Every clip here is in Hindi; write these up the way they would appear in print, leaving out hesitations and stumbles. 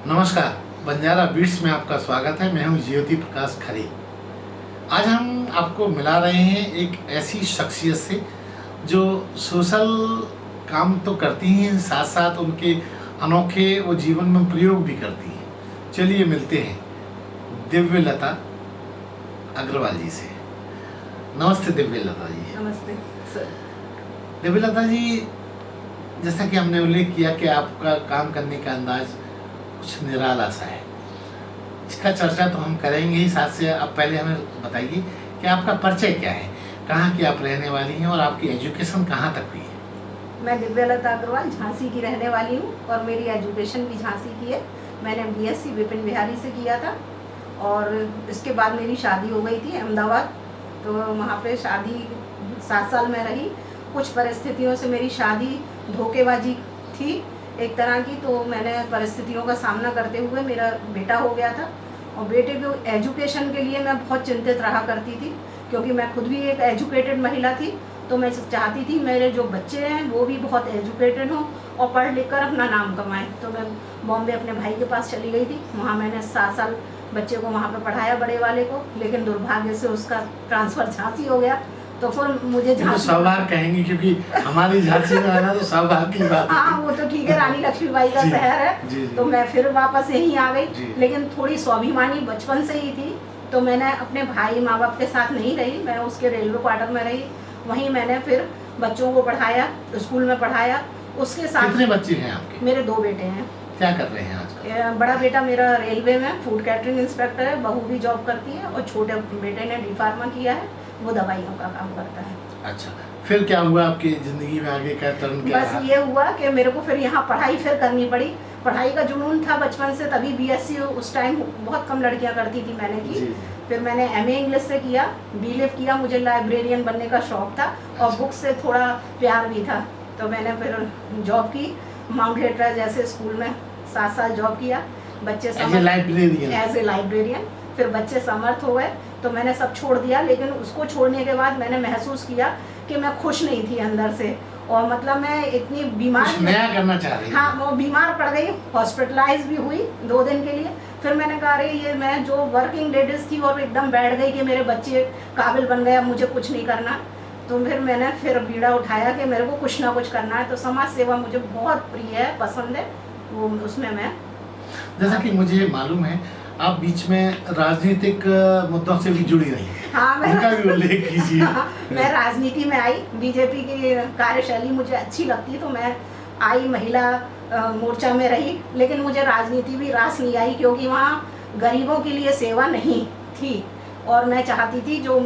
नमस्कार, बंजारा बीट्स में आपका स्वागत है। मैं हूं ज्योति प्रकाश खरे। आज हम आपको मिला रहे हैं एक ऐसी शख्सियत से जो सोशल काम तो करती हैं, साथ साथ उनके अनोखे वो जीवन में प्रयोग भी करती हैं। चलिए मिलते हैं दिव्यलता अग्रवाल जी से। नमस्ते दिव्यलता जी। नमस्ते सर। दिव्यलता जी, जैसा कि हमने उल्लेख किया कि आपका काम करने का अंदाज कुछ निराला सा है, इसका चर्चा तो हम करेंगे ही। साथ से आप पहले हमें बताइए कि आपका परिचय क्या है, कहाँ की आप रहने वाली हैं और आपकी एजुकेशन कहाँ तक हुई है। मैं दिव्यलता अग्रवाल झांसी की रहने वाली हूँ और मेरी एजुकेशन भी झांसी की है। मैंने बीएससी विपिन बिहारी से किया था और इसके बाद मेरी शादी हो गई थी अहमदाबाद। तो वहाँ पे शादी 7 साल में रही। कुछ परिस्थितियों से मेरी शादी धोखेबाजी थी एक तरह की, तो मैंने परिस्थितियों का सामना करते हुए मेरा बेटा हो गया था। और बेटे को एजुकेशन के लिए मैं बहुत चिंतित रहा करती थी, क्योंकि मैं खुद भी एक एजुकेटेड महिला थी। तो मैं चाहती थी मेरे जो बच्चे हैं वो भी बहुत एजुकेटेड हों और पढ़ लिख कर अपना नाम कमाएं। तो मैं बॉम्बे अपने भाई के पास चली गई थी। वहाँ मैंने 7 साल बच्चे को वहाँ पे पढ़ाया, बड़े वाले को, लेकिन दुर्भाग्य से उसका ट्रांसफ़र झांसी हो गया। तो फिर मुझे तो सौभाग्य कहेंगे, क्योंकि हमारी झांसी में आना तो सौभाग्य की बात है। हाँ, वो तो ठीक है, रानी लक्ष्मीबाई का शहर है। जी। तो मैं फिर वापस यहीं आ गई, लेकिन थोड़ी स्वाभिमानी बचपन से ही थी। तो मैंने अपने भाई माँ बाप के साथ नहीं रही, मैं उसके रेलवे क्वार्टर में रही। वहीं मैंने फिर बच्चों को पढ़ाया, स्कूल में पढ़ाया। उसके साथ कितने बच्चे हैं आपके? मेरे 2 बेटे हैं। क्या कर रहे हैं आजकल? बड़ा बेटा मेरा रेलवे में फूड कैटरिंग इंस्पेक्टर है, बहू भी जॉब करती है, और छोटे बेटे ने डी फार्मा किया है, वो दवाइयों का काम करता है। अच्छा, फिर क्या हुआ आपकी जिंदगी में, आगे का टर्न क्या रहा? बस ये हुआ कि मेरे को फिर यहाँ पढ़ाई फिर करनी पड़ी। पढ़ाई का जुनून था बचपन से, तभी बीएससी उस टाइम बहुत कम लड़कियाँ करती थी, मैंने की। फिर मैंने एमए इंग्लिश से किया, बीलिव किया। मुझे लाइब्रेरियन बनने का शौक था और बुक से थोड़ा प्यार भी था। तो मैंने फिर जॉब की माउंट हेटर जैसे स्कूल में 7 साल जॉब किया। बच्चे एज ए लाइब्रेरियन। फिर बच्चे समर्थ हो गए तो मैंने सब छोड़ दिया। लेकिन उसको छोड़ने के बाद मैंने महसूस किया कि मैं खुश नहीं थी अंदर से, और मतलब मैं इतनी बीमार, कुछ नया करना चाह रही। हाँ, वो बीमार पड़ गई, हॉस्पिटलाइज भी हुई 2 दिन के लिए। फिर मैंने कहा अरे ये मैं जो वर्किंग लेडीज थी और एकदम बैठ गई कि मेरे बच्चे काबिल बन गए, अब मुझे कुछ नहीं करना। तो फिर मैंने फिर बीड़ा उठाया कि मेरे को कुछ ना कुछ करना है। तो समाज सेवा मुझे बहुत प्रिय है, पसंद है, वो उसमें मैं, जैसा कि मुझे मालूम है आप बीच में राजनीतिक मुद्दों से भी जुड़ी रही हैं। हाँ, उनका भी उल्लेख कीजिए। मैं राजनीति में आई, बीजेपी की कार्यशैली मुझे अच्छी लगती, तो मैं आई, महिला मोर्चा में रही। लेकिन मुझे राजनीति भी रास नहीं आई, क्योंकि वहाँ गरीबों के लिए सेवा नहीं थी। और मैं चाहती थी जो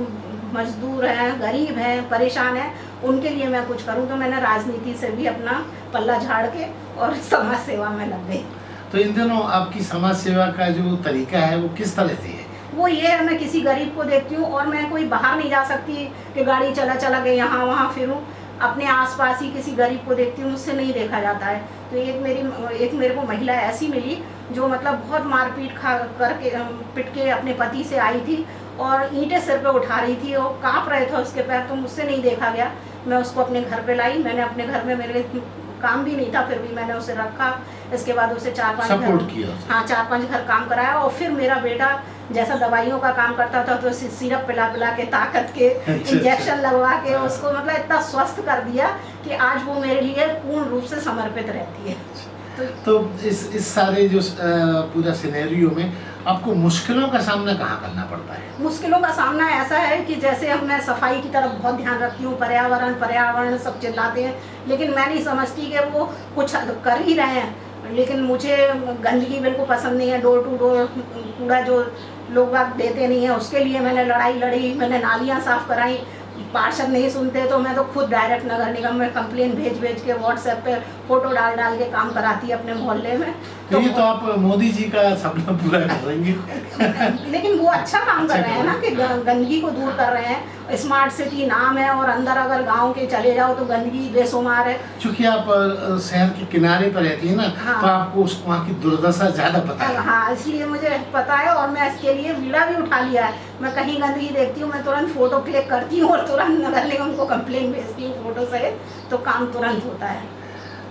मजदूर हैं, गरीब हैं, परेशान हैं, उनके लिए मैं कुछ करूँ। तो मैंने राजनीति से भी अपना पल्ला झाड़ के और समाज सेवा में लग गई। तो इन दिनों आपकी समाज सेवा का जो तरीका है वो किस तरह से है? वो ये है, मैं किसी गरीब को देखती हूँ और मैं कोई बाहर नहीं जा सकती कि गाड़ी चला के यहाँ वहाँ फिरूँ। अपने आसपास ही किसी गरीब को देखती हूँ, मुझसे नहीं देखा जाता है। तो एक मेरे को महिला ऐसी मिली जो मतलब बहुत मारपीट खा करके पिट के अपने पति से आई थी और ईंटें सिर पे उठा रही थी और काँप रहे थे उसके पैर। तो मुझसे नहीं देखा गया, मैं उसको अपने घर पे लाई। मैंने अपने घर में, मेरे काम भी नहीं था, फिर भी मैंने उसे रखा। इसके बाद उसे 4-5 घर काम कराया। और फिर मेरा बेटा जैसा दवाइयों का काम करता था, तो सिरप पिला के, ताकत के इंजेक्शन लगवा के उसको मतलब इतना स्वस्थ कर दिया कि आज वो मेरे लिए पूर्ण रूप से समर्पित रहती है। तो इस सारे जो पूरा सिनेरियो में आपको मुश्किलों का सामना कहाँ करना पड़ता है? मुश्किलों का सामना ऐसा है कि जैसे अब मैं सफाई की तरफ बहुत ध्यान रखती हूँ, पर्यावरण सब चिल्लाते हैं, लेकिन मैं नहीं समझती कि वो कुछ कर ही रहे हैं। लेकिन मुझे गंदगी बिल्कुल पसंद नहीं है। डोर टू डोर कूड़ा जो लोग देते नहीं है, उसके लिए मैंने लड़ाई लड़ी। मैंने नालियाँ साफ़ कराई, पार्षद नहीं सुनते तो मैं तो खुद डायरेक्ट नगर निगम में कंप्लेन भेज के व्हाट्सएप पे फोटो डाल के काम कराती है अपने मोहल्ले में। तो ये तो आप मोदी जी का सपना पूरा कर रही लेकिन वो अच्छा काम कर रहे हैं ना, कि गंदगी को दूर कर रहे हैं। स्मार्ट सिटी नाम है और अंदर अगर गांव के चले जाओ तो गंदगी बेशुमार है। क्योंकि आप शहर के किनारे पर रहती है ना, हाँ। तो आपको वहाँ की दुर्दशा ज़्यादा पता है। हाँ, इसलिए मुझे पता है और मैं इसके लिए बीड़ा भी उठा लिया है। मैं कहीं गंदगी देखती हूँ, मैं तुरंत फोटो क्लिक करती हूँ और तुरंत नगर निगम को कंप्लेन भेजती हूँ फोटो से, तो काम तुरंत होता है।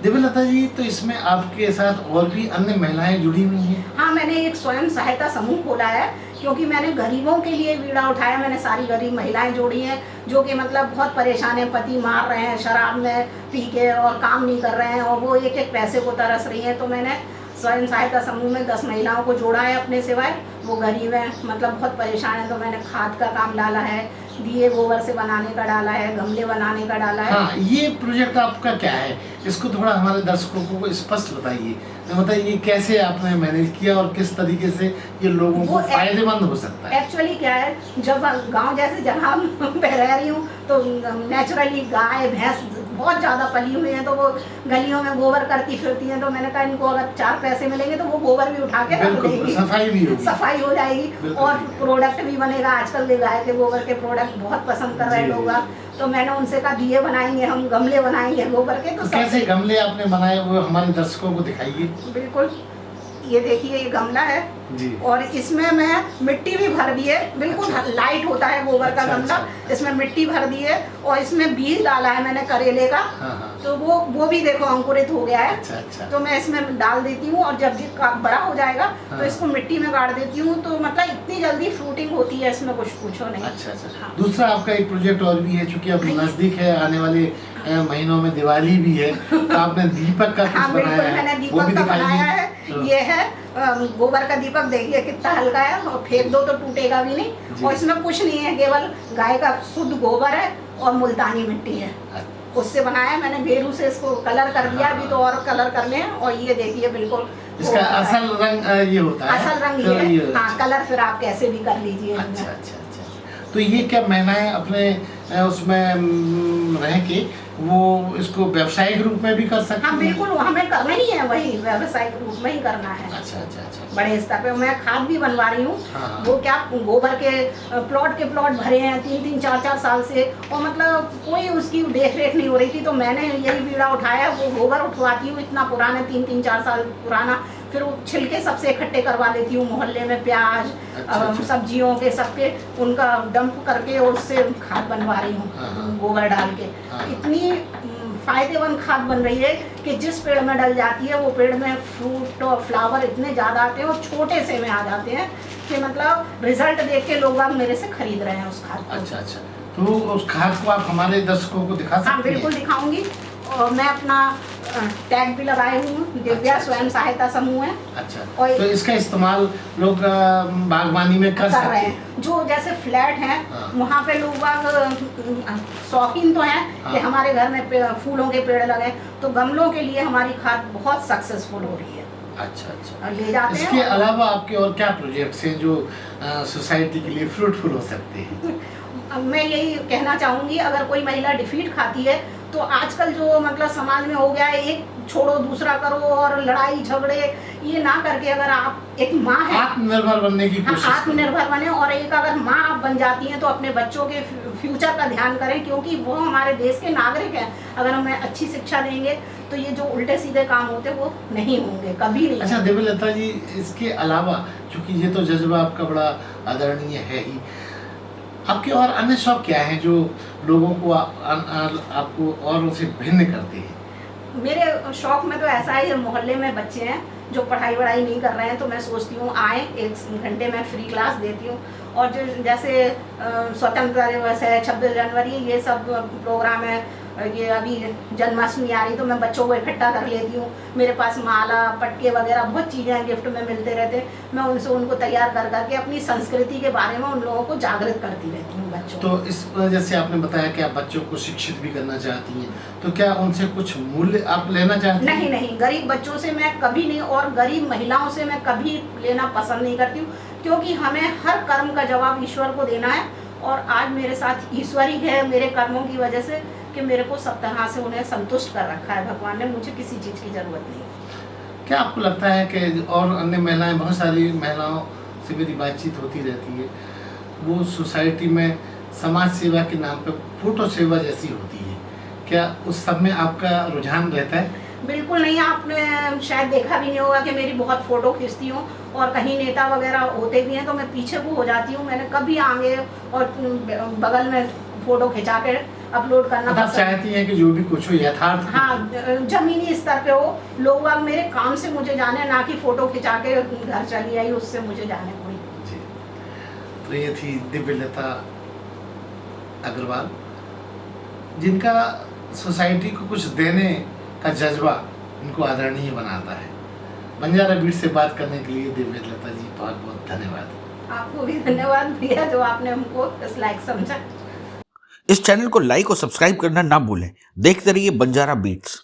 देवलता जी, तो इसमें आपके साथ और भी अन्य महिलाएं जुड़ी हुई हैं? हाँ, मैंने एक स्वयं सहायता समूह खोला है, क्योंकि मैंने गरीबों के लिए बीड़ा उठाया। मैंने सारी गरीब महिलाएं जोड़ी हैं जो कि मतलब बहुत परेशान हैं, पति मार रहे हैं शराब में पी के और काम नहीं कर रहे हैं, और वो एक एक पैसे को तरस रही हैं। तो मैंने स्वयं सहायता समूह में 10 महिलाओं को जोड़ा है अपने सिवाय। वो गरीब हैं, मतलब बहुत परेशान हैं, तो मैंने खाद का काम डाला है, दिए गोबर से बनाने का डाला है, गमले बनाने का डाला है। हाँ, ये प्रोजेक्ट आपका क्या है, इसको थोड़ा हमारे दर्शकों को स्पष्ट बताइए। बताइए कैसे आपने मैनेज किया और किस तरीके से ये लोगों को फायदेमंद हो सकता है। एक्चुअली क्या है, जब गांव जैसे जगह पे रह रही हूँ तो नेचुरली गाय भैंस बहुत ज़्यादा पली हुई हैं, तो वो गलियों में गोबर करती फिरती हैं। तो मैंने कहा इनको अगर 4 पैसे मिलेंगे तो वो गोबर भी उठा के रख देंगी, सफाई भी होगी, सफाई हो जाएगी और प्रोडक्ट भी बनेगा। आजकल के गाय के गोबर के प्रोडक्ट बहुत पसंद कर रहे हैं लोग। तो मैंने उनसे कहा दिए बनाएंगे, हम गमले बनाएंगे गोबर के। तो कैसे गमले आपने बनाए वो हमारे दर्शकों को दिखाइए। बिल्कुल, ये देखिए, ये गमला है जी, और इसमें मैं मिट्टी भी भर दी है। बिल्कुल अच्छा। लाइट होता है गोबर का गमला। इसमें मिट्टी भर दी है और इसमें बीज डाला है मैंने करेले का। हाँ। तो वो भी देखो अंकुरित हो गया है। अच्छा। तो मैं इसमें डाल देती हूँ और जब बड़ा हो जाएगा तो इसको मिट्टी में गाड़ देती हूँ। तो मतलब इतनी जल्दी फ्रूटिंग होती है इसमें, कुछ पूछो नहीं। अच्छा। हाँ। दूसरा आपका एक प्रोजेक्ट और भी है, चूंकि अब नजदीक है, आने वाले महीनों में दिवाली भी है, तो आपने दीपक का कुछ बनाया है। मैंने दीपक का बनाया है। ये है गोबर का दीपक, देखिए कितना हल्का है, और फेंक दो तो टूटेगा भी नहीं। और इसमें कुछ नहीं है, केवल गाय का शुद्ध गोबर है और मुल्तानी मिट्टी है, उससे बनाया मैंने। गेरू से इसको कलर कर दिया, अभी तो और कलर करने हैं। और ये देखिए बिल्कुल इसका असल रंग ये होता है, असल रंग ये है। हाँ, कलर फिर आप कैसे भी कर लीजिए। अच्छा। तो ये क्या महिलाएं अपने उसमें रह के वो इसको व्यावसायिक रूप में भी कर सकती हैं? हाँ बिल्कुल, हमें करना ही है, वही व्यावसायिक रूप में ही करना है। अच्छा। बड़े स्तर पे मैं खाद भी बनवा रही हूँ। हाँ। वो क्या, गोबर के प्लॉट भरे हैं 3-3, 4-4 साल से, और मतलब कोई उसकी देख रेख नहीं हो रही थी। तो मैंने यही बीड़ा उठाया, वो गोबर उठवाती हूँ इतना पुराना, 3-3, 4 साल पुराना। फिर वो छिलके सबसे इकट्ठे करवा लेती हूँ मोहल्ले में, प्याज अच्छा। सब्जियों के सबके, उनका डंप करके उससे खाद बनवा रही हूँ गोबर डाल के। इतनी फायदेमंद खाद बन रही है कि जिस पेड़ में डल जाती है वो पेड़ में फ्रूट और फ्लावर इतने ज़्यादा आते हैं और छोटे से में आ जाते हैं कि मतलब रिजल्ट देख के लोग अब मेरे से खरीद रहे हैं उस खाद को। अच्छा। तो उस खाद को आप हमारे दर्शकों को दिखा सकते हैं? हाँ बिल्कुल दिखाऊंगी। और मैं अपना टैग भी लगाए हूँ, दिव्या स्वयं सहायता समूह है। अच्छा। और तो इसका इस्तेमाल लोग बागवानी में कर सकते हैं। जो जैसे फ्लैट हैं वहाँ पे लोग शौकीन तो हैं कि हमारे घर में फूलों के पेड़ लगे, तो गमलों के लिए हमारी खाद बहुत सक्सेसफुल हो रही है। अच्छा। ले जाते हैं। इसके अलावा आपके और क्या प्रोजेक्ट्स हैं जो सोसाइटी के लिए फ्रूटफुल हो सकते हैं? मैं यही कहना चाहूँगी, अगर कोई महिला डिफीट खाती है तो आजकल जो मतलब समाज में हो गया है, एक छोड़ो दूसरा करो और लड़ाई झगड़े ये ना करके, अगर आप एक माँ है, आत्मनिर्भर बनने की कोशिश करें। आत्मनिर्भर बने, और एक अगर माँ आप बन जाती हैं तो अपने बच्चों के फ्यूचर का ध्यान करें, क्योंकि वो हमारे देश के नागरिक हैं। अगर हमें अच्छी शिक्षा देंगे तो ये जो उल्टे सीधे काम होते वो नहीं होंगे, कभी नहीं। अच्छा देवलता जी, इसके अलावा चूंकि ये तो जज्बा आपका बड़ा आदरणीय है ही, आपके और अन्य शौक क्या हैं जो लोगों को आपको और उनसे भिन्न करते हैं? मेरे शौक में तो ऐसा ही है, मोहल्ले में बच्चे हैं जो पढ़ाई वढ़ाई नहीं कर रहे हैं, तो मैं सोचती हूँ आए, 1 घंटे में फ्री क्लास देती हूँ। और जो जैसे स्वतंत्रता दिवस है, 26 जनवरी, ये सब प्रोग्राम है, ये अभी जन्माष्टमी आ रही, तो मैं बच्चों को इकट्ठा कर लेती हूँ। मेरे पास माला पटके वगैरह बहुत चीज़ें गिफ्ट में मिलते रहते हैं। मैं उनसे उनको तैयार कर करके अपनी संस्कृति के बारे में उन लोगों को जागृत करती रहती हूँ बच्चों। तो इस वजह से आपने बताया कि आप बच्चों को शिक्षित भी करना चाहती हैं, तो क्या उनसे कुछ मूल्य आप लेना चाहती हैं? नहीं, गरीब बच्चों से मैं कभी नहीं, और गरीब महिलाओं से मैं कभी लेना पसंद नहीं करती हूँ, क्योंकि हमें हर कर्म का जवाब ईश्वर को देना है। और आज मेरे साथ ईश्वर ही है मेरे कर्मों की वजह से, कि मेरे को सब तरह से उन्हें संतुष्ट कर रखा है भगवान ने, मुझे किसी चीज़ की ज़रूरत नहीं। क्या आपको लगता है कि और अन्य महिलाएं, बहुत सारी महिलाओं से मेरी बातचीत होती रहती है, वो सोसाइटी में समाज सेवा के नाम पे फोटो सेवा जैसी होती है, क्या उस सब में आपका रुझान रहता है? बिल्कुल नहीं, आपने शायद देखा भी नहीं होगा कि मेरी बहुत फ़ोटो खींचती हूँ, और कहीं नेता वगैरह होते भी हैं तो मैं पीछे को हो जाती हूँ। मैंने कभी आगे और बगल में फ़ोटो खिंचा के अपलोड करना आप चाहती हैं कि जो भी कुछ हो यथार्थ। हाँ, जमीनी स्तर पे हो, लोग बाग मेरे काम से मुझे जाने, ना कि फोटो खिंचा के घर चली आई उससे मुझे जाने कोई। जी, तो ये थी दिव्यलता अग्रवाल, जिनका सोसाइटी को कुछ देने का जज्बा उनको आदरणीय बनाता है। बंजारा बीट से बात करने के लिए दिव्यलता जी बहुत बहुत धन्यवाद। आपको भी धन्यवाद भैया, जो आपने हमको इस लायक समझा। इस चैनल को लाइक और सब्सक्राइब करना ना भूलें। देखते रहिए बंजारा बीट्स।